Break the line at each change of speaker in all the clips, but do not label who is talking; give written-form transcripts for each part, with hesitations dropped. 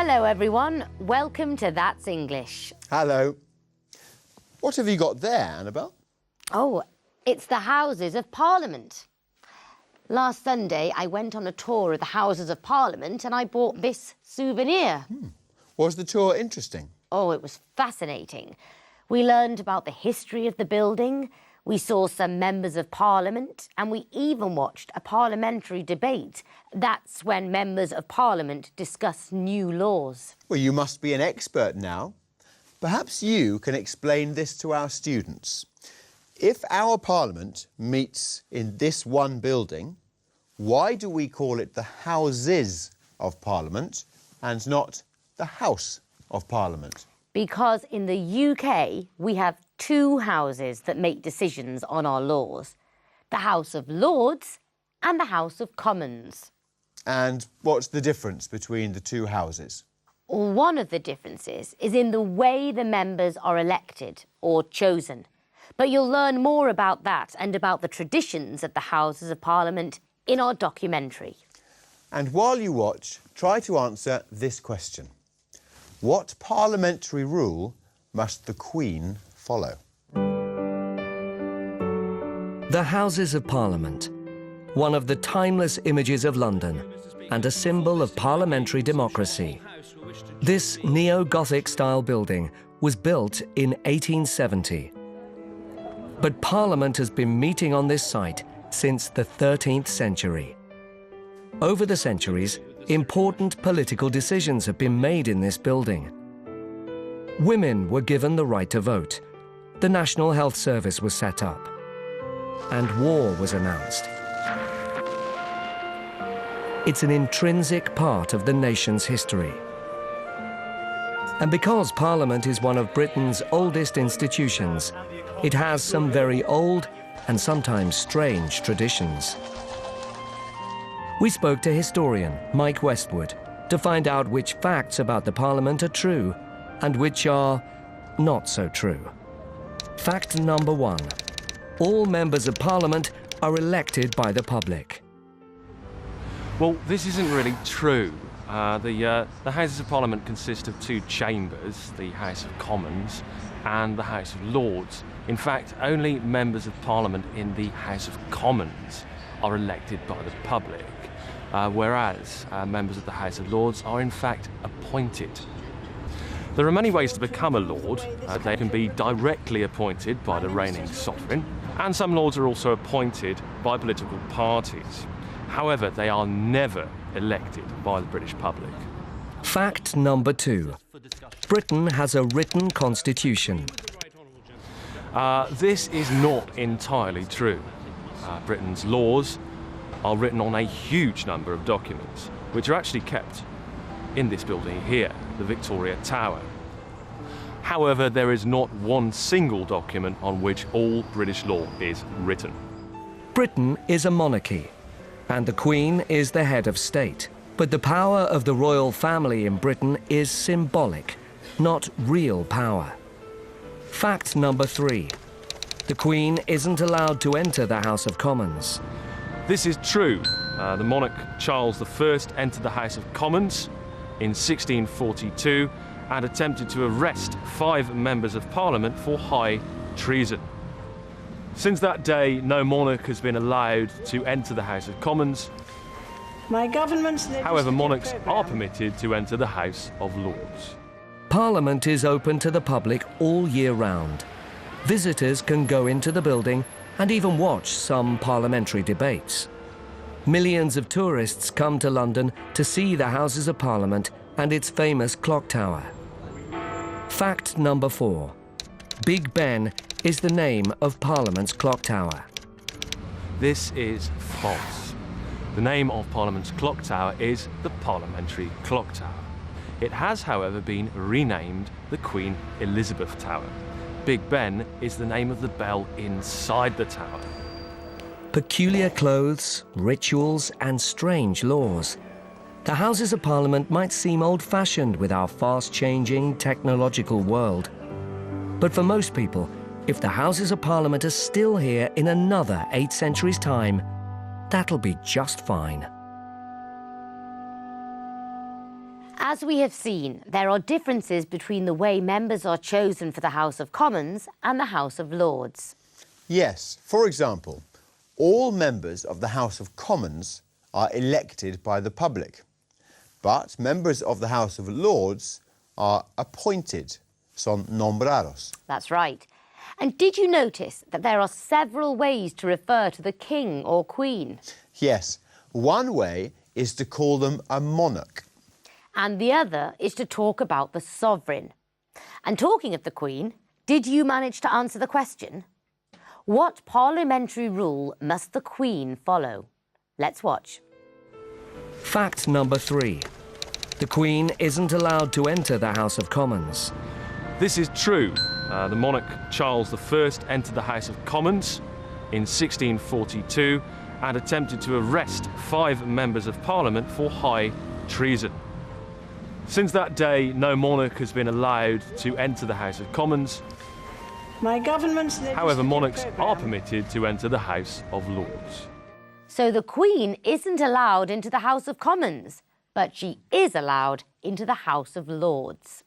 Hello, everyone. Welcome to That's English.
Hello. What have you got there, Annabelle?
Oh, it's the Houses of Parliament. Last Sunday, I went on a tour of the Houses of Parliament and I bought this souvenir.
Was the tour interesting?
Oh, it was fascinating. We learned about the history of the building, we saw some members of Parliament, and we even watched a parliamentary debate. That's when members of Parliament discuss new laws.
Well, you must be an expert now. Perhaps you can explain this to our students. If our Parliament meets in this one building, why do we call it the Houses of Parliament and not the House of Parliament?
Because in the UK, we have two houses that make decisions on our laws. The House of Lords and the House of Commons.
And what's the difference between the two houses?
One of the differences is in the way the members are elected or chosen. But you'll learn more about that and about the traditions of the Houses of Parliament in our documentary.
And while you watch, try to answer this question. What parliamentary rule must the Queen follow?
The Houses of Parliament, one of the timeless images of London and a symbol of parliamentary democracy. This neo-Gothic style building was built in 1870. But Parliament has been meeting on this site since the 13th century. Over the centuries, important political decisions have been made in this building. Women were given the right to vote, the National Health Service was set up, and war was announced. It's an intrinsic part of the nation's history. And because Parliament is one of Britain's oldest institutions, it has some very old and sometimes strange traditions. We spoke to historian Mike Westwood to find out which facts about the Parliament are true and which are not so true. Fact number one: all members of Parliament are elected by the public.
Well, this isn't really true. The Houses of Parliament consist of two chambers, the House of Commons and the House of Lords. In fact, only members of Parliament in the House of Commons are elected by the public, whereas members of the House of Lords are in fact appointed. There are many ways to become a Lord. They can be directly appointed by the reigning sovereign, and some Lords are also appointed by political parties. However, they are never elected by the British public.
Fact number two: Britain has a written constitution.
This is not entirely true. Britain's laws are written on a huge number of documents, which are actually kept in this building here, the Victoria Tower. However, there is not one single document on which all British law is written.
Britain is a monarchy, and the Queen is the head of state. But the power of the royal family in Britain is symbolic, not real power. Fact number three: the Queen isn't allowed to enter the House of Commons.
This is true. The monarch Charles I entered the House of Commons in 1642 and attempted to arrest 5 members of Parliament for high treason. Since that day, no monarch has been allowed to enter the House of Commons. However, monarchs are permitted to enter the House of Lords.
Parliament is open to the public all year round. Visitors can go into the building and even watch some parliamentary debates. Millions of tourists come to London to see the Houses of Parliament and its famous clock tower. Fact number four: Big Ben is the name of Parliament's clock tower.
This is false. The name of Parliament's clock tower is the Parliamentary Clock Tower. It has, however, been renamed the Queen Elizabeth Tower. Big Ben is the name of the bell inside the tower.
Peculiar clothes, rituals, and strange laws. The Houses of Parliament might seem old-fashioned with our fast-changing technological world. But for most people, if the Houses of Parliament are still here in another 8 centuries' time, that'll be just fine.
As we have seen, there are differences between the way members are chosen for the House of Commons and the House of Lords.
Yes, for example, all members of the House of Commons are elected by the public, but members of the House of Lords are appointed, son nombrados.
That's right. And did you notice that there are several ways to refer to the king or queen?
Yes, one way is to call them a monarch.
And the other is to talk about the sovereign. And talking of the Queen, did you manage to answer the question? What parliamentary rule must the Queen follow? Let's watch.
Fact number 3. The Queen isn't allowed to enter the House of Commons.
This is true. The monarch Charles I entered the House of Commons in 1642 and attempted to arrest 5 members of Parliament for high treason. Since that day, no monarch has been allowed to enter the House of Commons.
My government's
However, monarchs are permitted to enter the House of Lords.
So the Queen isn't allowed into the House of Commons, but she is allowed into the House of Lords.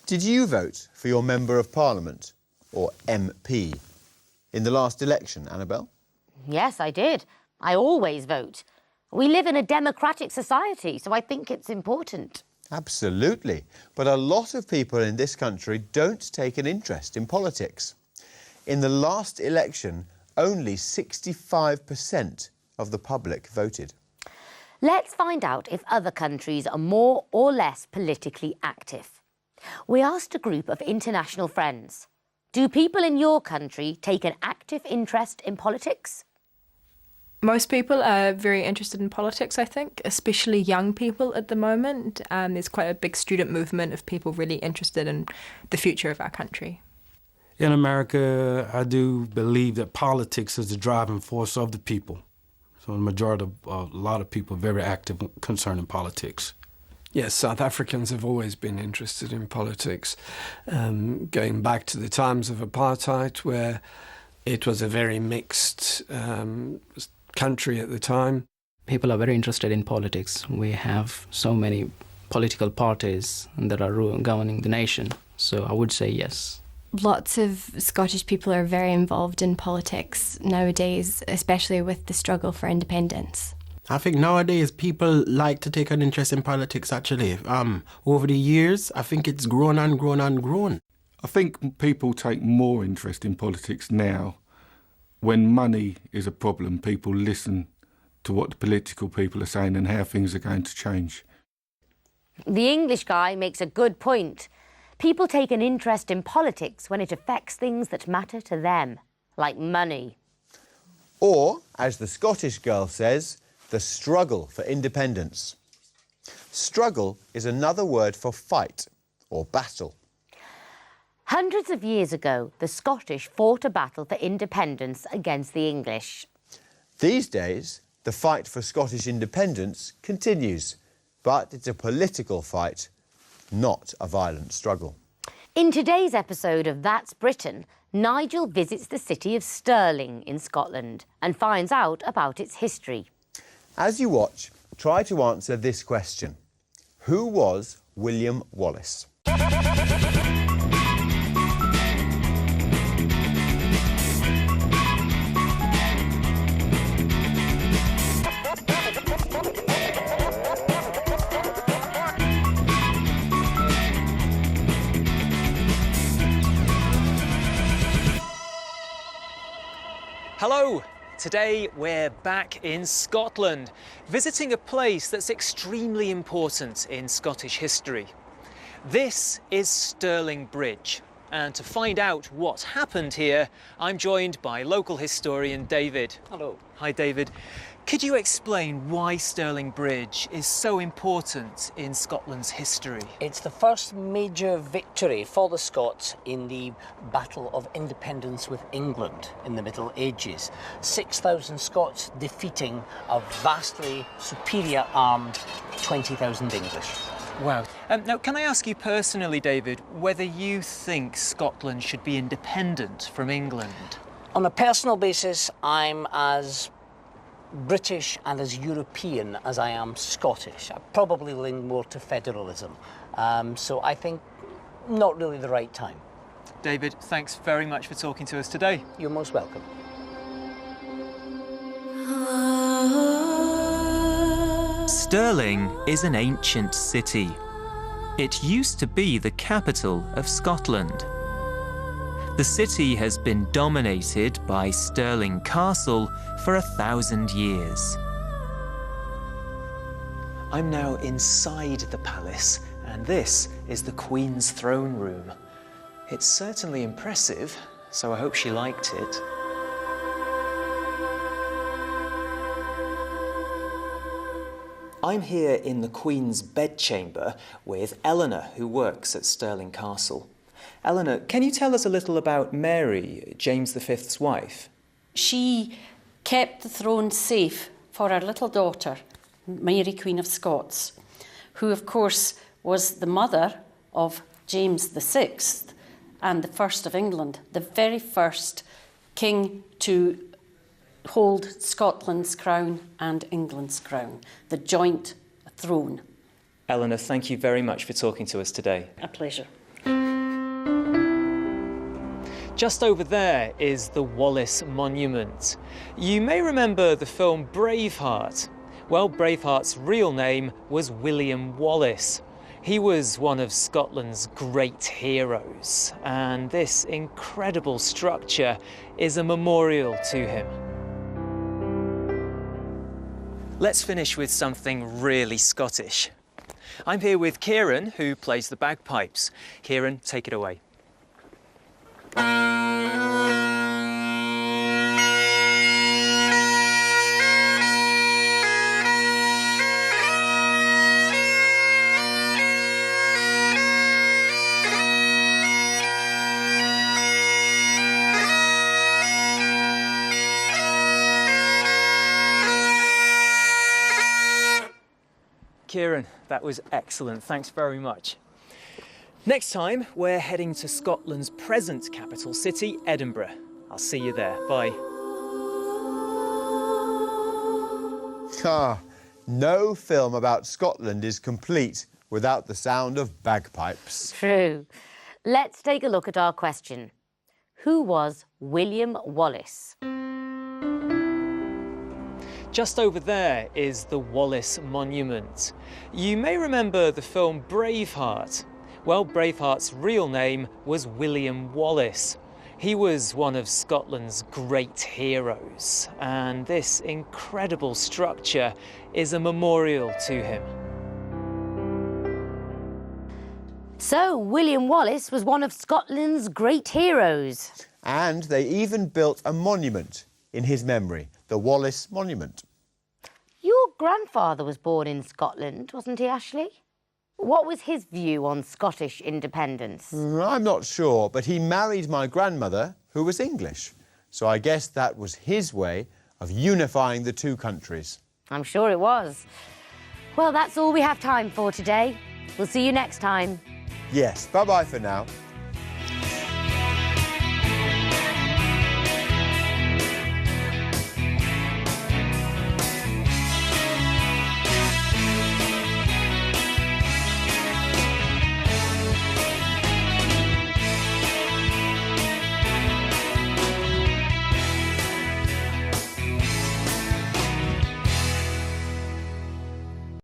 Did you vote for your Member of Parliament, or MP, in the last election, Annabelle?
Yes, I did. I always vote. We live in a democratic society, so I think it's important.
Absolutely. But a lot of people in this country don't take an interest in politics. In the last election, only 65% of the public voted.
Let's find out if other countries are more or less politically active. We asked a group of international friends, do people in your country take an active interest in politics?
Most people are very interested in politics, I think, especially young people at the moment. There's quite a big student movement of people really interested in the future of our country.
In America, I do believe that politics is the driving force of the people. So the majority of a lot of people are very active concerning politics.
Yes, South Africans have always been interested in politics, going back to the times of apartheid, where it was a very mixed country at the time.
People are very interested in politics. We have so many political parties that are governing the nation, so I would say yes.
Lots of Scottish people are very involved in politics nowadays, especially with the struggle for independence.
I think nowadays people like to take an interest in politics, actually. Over the years, I think it's grown and grown and grown.
I think people take more interest in politics now. When money is a problem, people listen to what the political people are saying and how things are going to change.
The English guy makes a good point. People take an interest in politics when it affects things that matter to them, like money.
Or, as the Scottish girl says, the struggle for independence. Struggle is another word for fight or battle.
Hundreds of years ago, the Scottish fought a battle for independence against the English.
These days, the fight for Scottish independence continues, but it's a political fight, not a violent struggle.
In today's episode of That's Britain, Nigel visits the city of Stirling in Scotland and finds out about its history.
As you watch, try to answer this question. Who was William Wallace?
Hello! Today we're back in Scotland, visiting a place that's extremely important in Scottish history. This is Stirling Bridge, and to find out what happened here, I'm joined by local historian David. Hello. Hi David. Could you explain why Stirling Bridge is so important in Scotland's history?
It's the first major victory for the Scots in the Battle of Independence with England in the Middle Ages. 6,000 Scots defeating a vastly superior armed 20,000 English.
Wow. Now, can I ask you personally, David, whether you think Scotland should be independent from England?
On a personal basis, I'm as British and as European as I am Scottish. I probably lean more to federalism. So I think not really the right time.
David, thanks very much for talking to us today.
You're most welcome.
Stirling is an ancient city. It used to be the capital of Scotland. The city has been dominated by Stirling Castle for 1,000 years. I'm now inside the palace, and this is the Queen's throne room. It's certainly impressive, so I hope she liked it. I'm here in the Queen's bedchamber with Eleanor, who works at Stirling Castle. Eleanor, can you tell us a little about Mary, James V's wife?
She kept the throne safe for her little daughter, Mary, Queen of Scots, who, of course, was the mother of James VI and the first of England, the very first king to hold Scotland's crown and England's crown, the joint throne.
Eleanor, thank you very much for talking to us today.
A pleasure.
Just over there is the Wallace Monument. You may remember the film Braveheart. Well, Braveheart's real name was William Wallace. He was one of Scotland's great heroes, and this incredible structure is a memorial to him. Let's finish with something really Scottish. I'm here with Kieran, who plays the bagpipes. Kieran, take it away. Kieran, that was excellent. Thanks very much. Next time, we're heading to Scotland's present capital city, Edinburgh. I'll see you there. Bye.
No film about Scotland is complete without the sound of bagpipes.
True. Let's take a look at our question. Who was William Wallace?
Just over there is the Wallace Monument. You may remember the film Braveheart. Well, Braveheart's real name was William Wallace. He was one of Scotland's great heroes, and this incredible structure is a memorial to him.
So, William Wallace was one of Scotland's great heroes.
And they even built a monument in his memory, the Wallace Monument.
Your grandfather was born in Scotland, wasn't he, Ashley? What was his view on Scottish independence?
I'm not sure, but he married my grandmother, who was English. So I guess that was his way of unifying the two countries.
I'm sure it was. Well, that's all we have time for today. We'll see you next time.
Yes, bye-bye for now.